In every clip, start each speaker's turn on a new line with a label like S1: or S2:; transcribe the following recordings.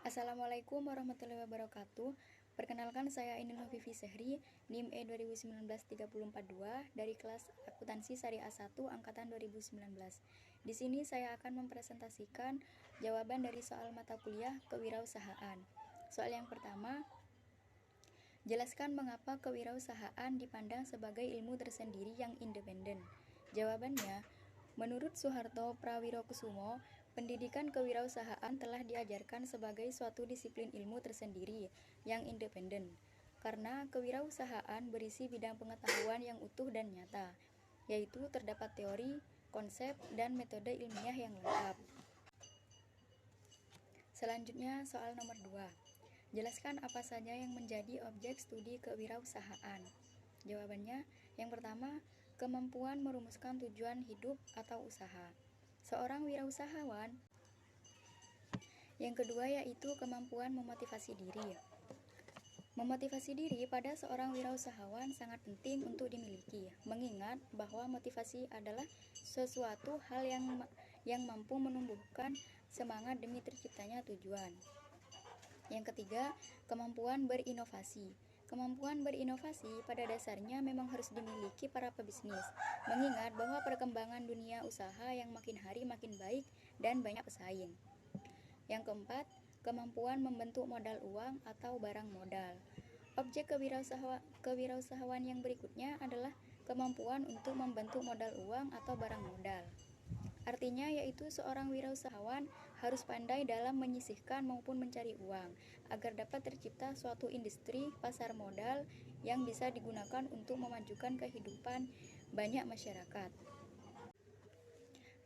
S1: Assalamualaikum warahmatullahi wabarakatuh. Perkenalkan, saya Ainul Hovifi Sehri, NIM E 2019-342 dari kelas Akuntansi Syariah 1 angkatan 2019. Di sini saya akan mempresentasikan jawaban dari soal mata kuliah kewirausahaan. Soal yang pertama, jelaskan mengapa kewirausahaan dipandang sebagai ilmu tersendiri yang independen. Jawabannya, menurut Soeharto Prawirokusumo, pendidikan kewirausahaan telah diajarkan sebagai suatu disiplin ilmu tersendiri yang independen, karena kewirausahaan berisi bidang pengetahuan yang utuh dan nyata, yaitu terdapat teori, konsep, dan metode ilmiah yang lengkap. Selanjutnya, soal nomor 2. Jelaskan apa saja yang menjadi objek studi kewirausahaan. Jawabannya, yang pertama, kemampuan merumuskan tujuan hidup atau usaha seorang wirausahawan. Yang kedua yaitu kemampuan memotivasi diri. Memotivasi diri pada seorang wirausahawan sangat penting untuk dimiliki, mengingat bahwa motivasi adalah sesuatu hal yang mampu menumbuhkan semangat demi terciptanya tujuan. Yang ketiga, kemampuan berinovasi. Kemampuan berinovasi pada dasarnya memang harus dimiliki para pebisnis, mengingat bahwa perkembangan dunia usaha yang makin hari makin baik dan banyak pesaing. Yang keempat, kemampuan membentuk modal uang atau barang modal. Objek kewirausahaan yang berikutnya adalah kemampuan untuk membentuk modal uang atau barang modal. Artinya yaitu seorang wirausahawan harus pandai dalam menyisihkan maupun mencari uang agar dapat tercipta suatu industri pasar modal yang bisa digunakan untuk memajukan kehidupan banyak masyarakat.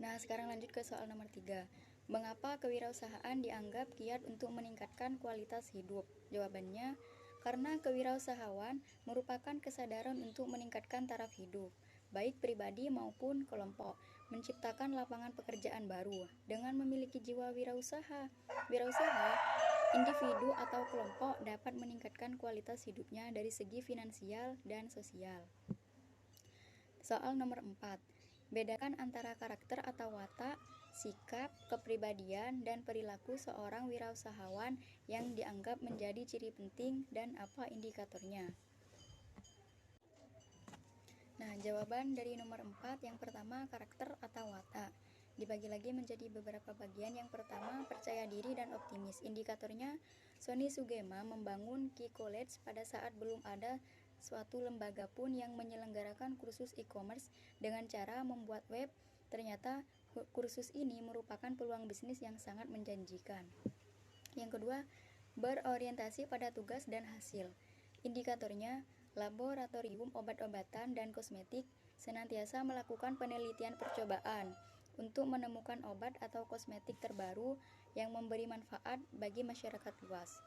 S1: Nah, sekarang lanjut ke soal nomor 3. Mengapa kewirausahaan dianggap kiat untuk meningkatkan kualitas hidup? Jawabannya, karena kewirausahawan merupakan kesadaran untuk meningkatkan taraf hidup, baik pribadi maupun kelompok, menciptakan lapangan pekerjaan baru. Dengan memiliki jiwa wirausaha, individu atau kelompok dapat meningkatkan kualitas hidupnya dari segi finansial dan sosial. Soal nomor 4. Bedakan antara karakter atau watak, sikap, kepribadian, dan perilaku seorang wirausahawan yang dianggap menjadi ciri penting dan apa indikatornya. Nah, jawaban dari nomor 4 yang pertama karakter atau watak. Dibagi lagi menjadi beberapa bagian. Yang pertama, percaya diri dan optimis. Indikatornya, Sony Sugema membangun Key College pada saat belum ada suatu lembaga pun yang menyelenggarakan kursus e-commerce dengan cara membuat web. Ternyata kursus ini merupakan peluang bisnis yang sangat menjanjikan. Yang kedua, berorientasi pada tugas dan hasil. Indikatornya, laboratorium obat-obatan dan kosmetik senantiasa melakukan penelitian percobaan untuk menemukan obat atau kosmetik terbaru yang memberi manfaat bagi masyarakat luas.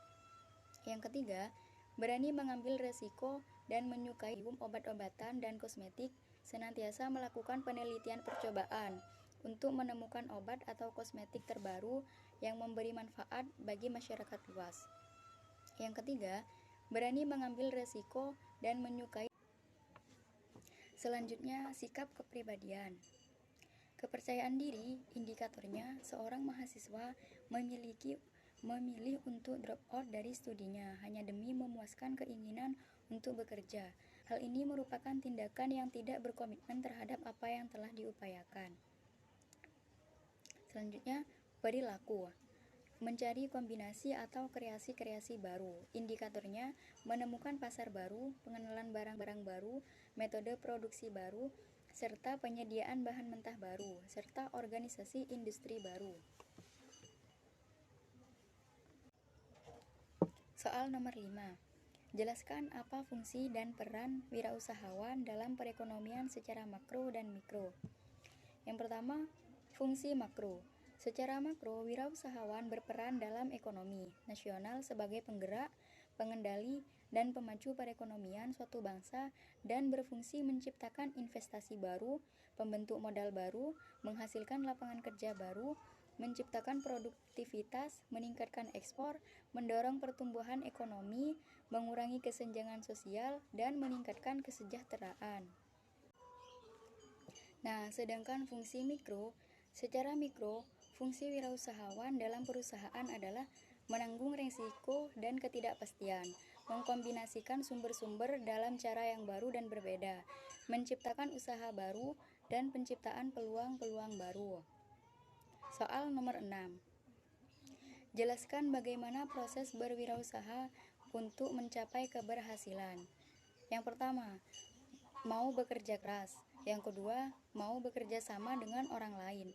S1: Yang ketiga, berani mengambil resiko dan menyukai obat-obatan dan kosmetik senantiasa melakukan penelitian percobaan untuk menemukan obat atau kosmetik terbaru yang memberi manfaat bagi masyarakat luas. Yang ketiga, berani mengambil resiko dan menyukai. Selanjutnya, sikap kepribadian. Kepercayaan diri, indikatornya seorang mahasiswa memilih untuk drop out dari studinya hanya demi memuaskan keinginan untuk bekerja. Hal ini merupakan tindakan yang tidak berkomitmen terhadap apa yang telah diupayakan. Selanjutnya, perilaku. Mencari kombinasi atau kreasi-kreasi baru. Indikatornya, menemukan pasar baru, pengenalan barang-barang baru, metode produksi baru, serta penyediaan bahan mentah baru, serta organisasi industri baru. Soal nomor 5. Jelaskan apa fungsi dan peran wirausahawan dalam perekonomian secara makro dan mikro. Yang pertama, fungsi makro. Secara makro, wirausahawan berperan dalam ekonomi nasional sebagai penggerak, pengendali, dan pemacu perekonomian suatu bangsa dan berfungsi menciptakan investasi baru, pembentuk modal baru, menghasilkan lapangan kerja baru, menciptakan produktivitas, meningkatkan ekspor, mendorong pertumbuhan ekonomi, mengurangi kesenjangan sosial, dan meningkatkan kesejahteraan. Nah, sedangkan fungsi mikro, secara mikro, fungsi wirausahawan dalam perusahaan adalah menanggung risiko dan ketidakpastian, mengkombinasikan sumber-sumber dalam cara yang baru dan berbeda, menciptakan usaha baru, dan penciptaan peluang-peluang baru. Soal nomor 6. Jelaskan bagaimana proses berwirausaha untuk mencapai keberhasilan. Yang pertama, mau bekerja keras. Yang kedua, mau bekerja sama dengan orang lain.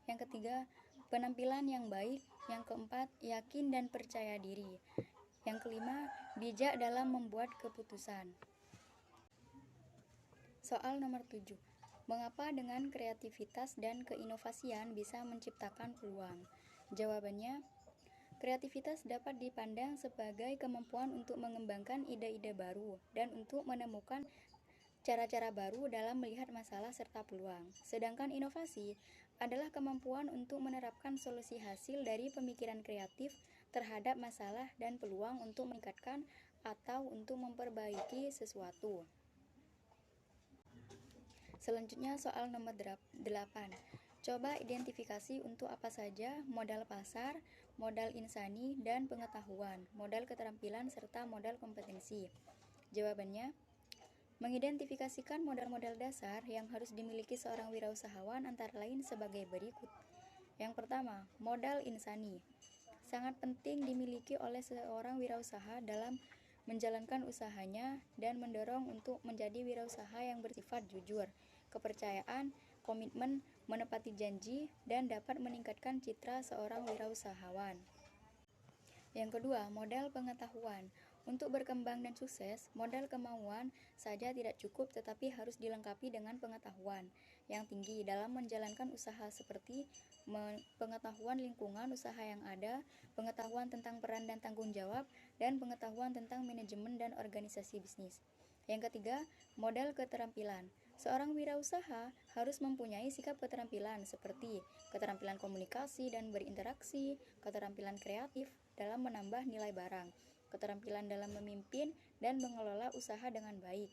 S1: Yang ketiga, penampilan yang baik. Yang keempat, yakin dan percaya diri. Yang kelima, bijak dalam membuat keputusan. Soal nomor 7. Mengapa dengan kreativitas dan keinovasian bisa menciptakan peluang? Jawabannya, kreativitas dapat dipandang sebagai kemampuan untuk mengembangkan ide-ide baru dan untuk menemukan cara-cara baru dalam melihat masalah serta peluang. Sedangkan inovasi adalah kemampuan untuk menerapkan solusi hasil dari pemikiran kreatif terhadap masalah dan peluang untuk meningkatkan atau untuk memperbaiki sesuatu. Selanjutnya soal nomor 8. Coba identifikasi untuk apa saja modal pasar, modal insani, dan pengetahuan, modal keterampilan, serta modal kompetensi. Jawabannya, mengidentifikasikan modal-modal dasar yang harus dimiliki seorang wirausahawan antara lain sebagai berikut. Yang pertama, modal insani. Sangat penting dimiliki oleh seorang wirausaha dalam menjalankan usahanya dan mendorong untuk menjadi wirausaha yang bersifat jujur, kepercayaan, komitmen, menepati janji, dan dapat meningkatkan citra seorang wirausahawan. Yang kedua, modal pengetahuan. Untuk berkembang dan sukses, modal kemauan saja tidak cukup tetapi harus dilengkapi dengan pengetahuan yang tinggi dalam menjalankan usaha seperti pengetahuan lingkungan usaha yang ada, pengetahuan tentang peran dan tanggung jawab, dan pengetahuan tentang manajemen dan organisasi bisnis. Yang ketiga, modal keterampilan. Seorang wirausaha harus mempunyai sikap keterampilan seperti keterampilan komunikasi dan berinteraksi, keterampilan kreatif dalam menambah nilai barang, keterampilan dalam memimpin dan mengelola usaha dengan baik.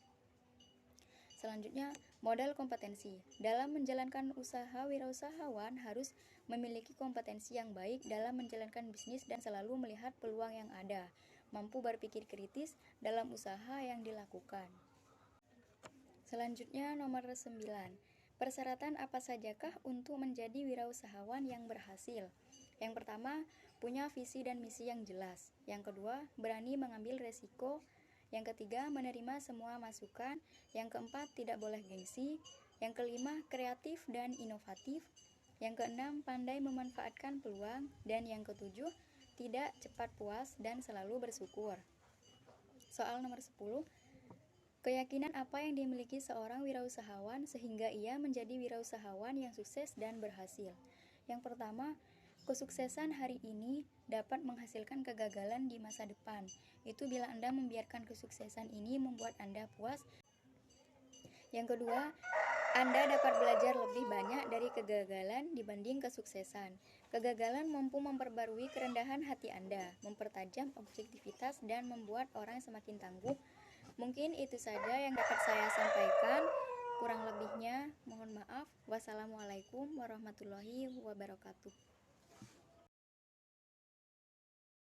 S1: Selanjutnya, modal kompetensi. Dalam menjalankan usaha, wirausahawan harus memiliki kompetensi yang baik dalam menjalankan bisnis dan selalu melihat peluang yang ada, mampu berpikir kritis dalam usaha yang dilakukan. Selanjutnya nomor 9. Persyaratan apa sajakah untuk menjadi wirausahawan yang berhasil? Yang pertama, punya visi dan misi yang jelas. Yang kedua, berani mengambil resiko. Yang ketiga, menerima semua masukan. Yang keempat, tidak boleh gengsi. Yang kelima, kreatif dan inovatif. Yang keenam, pandai memanfaatkan peluang. Dan yang ketujuh, tidak cepat puas dan selalu bersyukur. Soal nomor 10. Keyakinan apa yang dimiliki seorang wirausahawan sehingga ia menjadi wirausahawan yang sukses dan berhasil? Yang pertama, kesuksesan hari ini dapat menghasilkan kegagalan di masa depan. Itu bila Anda membiarkan kesuksesan ini membuat Anda puas. Yang kedua, Anda dapat belajar lebih banyak dari kegagalan dibanding kesuksesan. Kegagalan mampu memperbarui kerendahan hati Anda, mempertajam objektivitas, dan membuat orang semakin tangguh. Mungkin itu saja yang dapat saya sampaikan. Kurang lebihnya, mohon maaf. Wassalamualaikum warahmatullahi wabarakatuh.